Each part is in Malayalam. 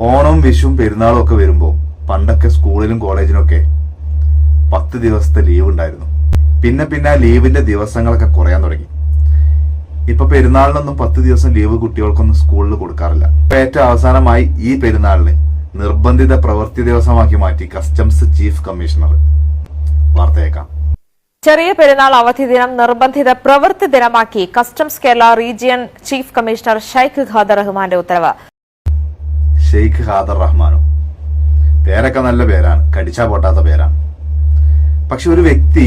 ഓണം വിഷുവും പെരുന്നാളും ഒക്കെ വരുമ്പോൾ പണ്ടൊക്കെ സ്കൂളിലും കോളേജിലും ഒക്കെ 10 ദിവസത്തെ ലീവ് ഉണ്ടായിരുന്നു. പിന്നെ ആ ലീവിന്റെ ദിവസങ്ങളൊക്കെ കുറയാൻ തുടങ്ങി. ഇപ്പൊ പെരുന്നാളിനൊന്നും 10 ദിവസം ലീവ് കുട്ടികൾക്കൊന്നും സ്കൂളിൽ കൊടുക്കാറില്ല. ഏറ്റവും അവസാനമായി ഈ പെരുന്നാളിന് നിർബന്ധിത പ്രവൃത്തി ദിവസമാക്കി മാറ്റി കസ്റ്റംസ് ചീഫ് കമ്മീഷണർ. വാർത്തയേക്കാം. ചെറിയ പെരുന്നാൾ അവധി ദിനം നിർബന്ധിത പ്രവൃത്തി ദിനമാക്കി customs Kerala region chief commissioner Sheikh Khader റഹ്മാന്റെ ഉത്തരവ്. ഷെയ്ഖ് ഖാദർ റഹ്മാനോ, പേരൊക്കെ നല്ല പേരാണ്, കടിച്ചാ പൊട്ടാത്ത പേരാണ്. പക്ഷെ ഒരു വ്യക്തി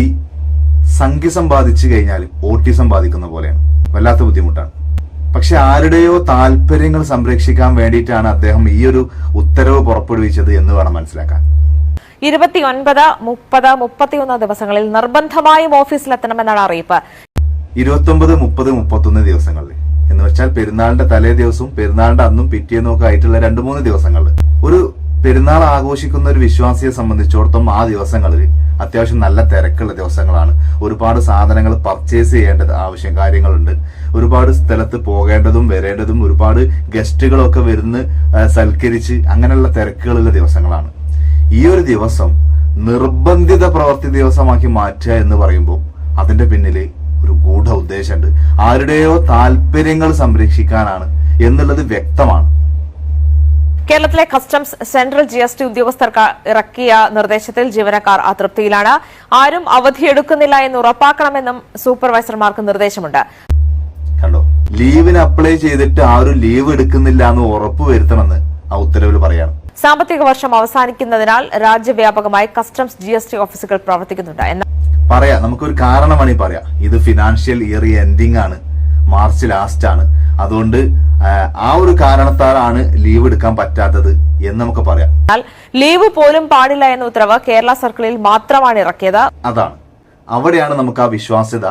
സംഖ്യ സമ്പാദിച്ചു കഴിഞ്ഞാൽ ഓട്ടിസം ബാധിക്കുന്ന പോലെയാണ്, വല്ലാത്ത ബുദ്ധിമുട്ടാണ്. പക്ഷെ ആരുടെയോ താല്പര്യങ്ങൾ സംരക്ഷിക്കാൻ വേണ്ടിയിട്ടാണ് അദ്ദേഹം ഈ ഒരു ഉത്തരവ് പുറപ്പെടുവിച്ചത് എന്ന് വേണം മനസ്സിലാക്കാൻ. 29, 30, 31 ദിവസങ്ങളിൽ നിർബന്ധമായും ഓഫീസിലെത്തണമെന്നാണ് അറിയിപ്പ്. 29, 30, 31 ദിവസങ്ങളിൽ എന്ന് വെച്ചാൽ പെരുന്നാളിന്റെ തലേ ദിവസവും പെരുന്നാളിന്റെ അന്നും പിറ്റേന്നും ഒക്കെ ആയിട്ടുള്ള 2-3 ദിവസങ്ങളിൽ ഒരു പെരുന്നാൾ ആഘോഷിക്കുന്ന ഒരു വിശ്വാസിയെ സംബന്ധിച്ചിടത്തോളം ആ ദിവസങ്ങളിൽ അത്യാവശ്യം നല്ല തിരക്കുള്ള ദിവസങ്ങളാണ്. ഒരുപാട് സാധനങ്ങൾ പർച്ചേസ് ചെയ്യേണ്ടത് കാര്യങ്ങളുണ്ട്. ഒരുപാട് സ്ഥലത്ത് പോകേണ്ടതും വരേണ്ടതും, ഒരുപാട് ഗസ്റ്റുകളൊക്കെ വരുന്ന് സൽക്കരിച്ച് അങ്ങനെയുള്ള തിരക്കുകളുള്ള ദിവസങ്ങളാണ്. ഈ ഒരു ദിവസം നിർബന്ധിത പ്രവൃത്തി ദിവസമാക്കി മാറ്റുക എന്ന് പറയുമ്പോൾ അതിന്റെ പിന്നിൽ ഒരു ഗൂഢ ഉദ്ദേശമുണ്ട്. ആരുടെയോ താല്പര്യങ്ങൾ സംരക്ഷിക്കാനാണ് എന്നുള്ളത് വ്യക്തമാണ്. കേരളത്തിലെ കസ്റ്റംസ് സെൻട്രൽ GST ഉദ്യോഗസ്ഥർക്ക് ഇറക്കിയ നിർദ്ദേശത്തിൽ ജീവനക്കാർ അതൃപ്തിയിലാണ്. ആരും അവധിയെടുക്കുന്നില്ല എന്ന് ഉറപ്പാക്കണമെന്നും സൂപ്പർവൈസർമാർക്ക് നിർദ്ദേശമുണ്ട്. കണ്ടോ, ലീവിന് അപ്ലൈ ചെയ്തിട്ട് ആരും ലീവ് എടുക്കുന്നില്ല എന്ന് ഉറപ്പുവരുത്തണമെന്ന് ആ ഉത്തരവിൽ പറയാണ്. സാമ്പത്തിക വർഷം അവസാനിക്കുന്നതിനാൽ രാജ്യവ്യാപകമായി കസ്റ്റംസ് GST ഓഫീസുകൾ പ്രവർത്തിക്കുന്നുണ്ട്. പറയാം, നമുക്കൊരു കാരണമാണ് ഈ പറയാം. ഇത് ഫിനാൻഷ്യൽ ഇയർ എൻഡിംഗ് ആണ്, മാർച്ച് ലാസ്റ്റ് ആണ്. അതുകൊണ്ട് ആ ഒരു കാരണത്താലാണ് ലീവ് എടുക്കാൻ പറ്റാത്തത് എന്ന് നമുക്ക് പറയാം. ലീവ് പോലും പാടില്ല എന്ന ഉത്തരവ് കേരള സർക്കിളിൽ മാത്രമാണ് ഇറക്കിയത്. അതാണ്, അവിടെയാണ് നമുക്ക് ആ വിശ്വാസ്യത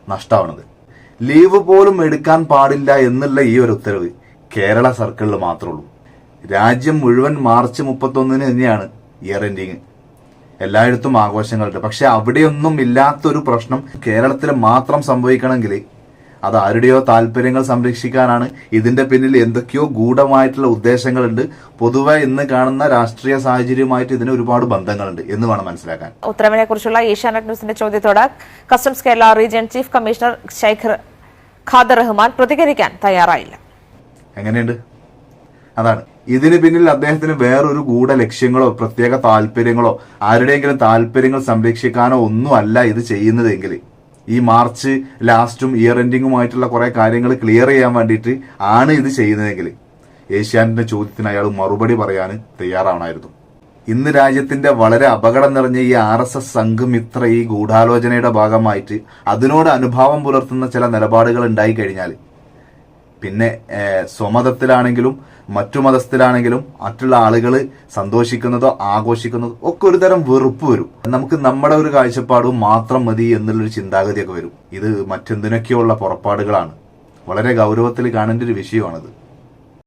നഷ്ടമാവുന്നത്. ലീവ് പോലും എടുക്കാൻ പാടില്ല എന്നുള്ള ഈ ഒരു ഉത്തരവ് കേരള സർക്കിളിൽ മാത്രമേ ഉള്ളൂ. രാജ്യം മുഴുവൻ മാർച്ച് 31 തന്നെയാണ് ഇയർ എൻഡിങ്. എല്ലായിടത്തും ആഘോഷങ്ങളുണ്ട്. പക്ഷെ അവിടെയൊന്നും ഇല്ലാത്തൊരു പ്രശ്നം കേരളത്തിൽ മാത്രം സംഭവിക്കണമെങ്കിൽ അത് ആരുടെയോ താല്പര്യങ്ങൾ സംരക്ഷിക്കാനാണ്. ഇതിന്റെ പിന്നിൽ എന്തൊക്കെയോ ഗൂഢമായിട്ടുള്ള ഉദ്ദേശങ്ങളുണ്ട്. പൊതുവെ ഇന്ന് കാണുന്ന രാഷ്ട്രീയ സാഹചര്യവുമായിട്ട് ഇതിന് ഒരുപാട് ബന്ധങ്ങളുണ്ട് എന്ന് വേണം മനസ്സിലാക്കാൻ. ഉത്തരവിനെ കുറിച്ചുള്ള ഏഷ്യാനെറ്റ് ന്യൂസിന്റെ ചോദ്യത്തോട് customs Kerala region chief commissioner Sheikh Khader Rahman പ്രതികരിക്കാൻ തയ്യാറായില്ല. എങ്ങനെയുണ്ട്? അതാണ്, ഇതിന് പിന്നിൽ അദ്ദേഹത്തിന് വേറൊരു ഗൂഢ ലക്ഷ്യങ്ങളോ പ്രത്യേക താല്പര്യങ്ങളോ ആരുടെയെങ്കിലും താല്പര്യങ്ങൾ സംരക്ഷിക്കാനോ ഒന്നും അല്ല ഇത് ചെയ്യുന്നതെങ്കിൽ ഈ മാർച്ച് ലാസ്റ്റും ഇയർ എൻഡിങ്ങുമായിട്ടുള്ള കുറെ കാര്യങ്ങൾ ക്ലിയർ ചെയ്യാൻ വേണ്ടിയിട്ട് ആണ് ഇത് ചെയ്യുന്നതെങ്കിൽ ഏഷ്യാനെറ്റിന്റെ ചോദ്യത്തിന് അയാൾ മറുപടി പറയാൻ തയ്യാറാവണമായിരുന്നു. ഇന്ന് രാജ്യത്തിന്റെ വളരെ അപകടം നിറഞ്ഞ ഈ RSS സംഘമിത്ര ഈ ഗൂഢാലോചനയുടെ ഭാഗമായിട്ട് അതിനോട് അനുഭാവം പുലർത്തുന്ന ചില നിലപാടുകൾ ഉണ്ടായി കഴിഞ്ഞാൽ പിന്നെ സ്വമതത്തിലാണെങ്കിലും മറ്റു മതസ്ഥത്തിലാണെങ്കിലും മറ്റുള്ള ആളുകൾ സന്തോഷിക്കുന്നതോ ആഘോഷിക്കുന്നതോ ഒക്കെ ഒരു തരം വെറുപ്പ് വരും. നമുക്ക് നമ്മുടെ ഒരു കാഴ്ചപ്പാടും മാത്രം മതി എന്നുള്ളൊരു ചിന്താഗതിയൊക്കെ വരും. ഇത് മറ്റെന്തിനൊക്കെയുള്ള പുറപ്പാടുകളാണ്. വളരെ ഗൗരവത്തിൽ കാണേണ്ട ഒരു വിഷയമാണിത്.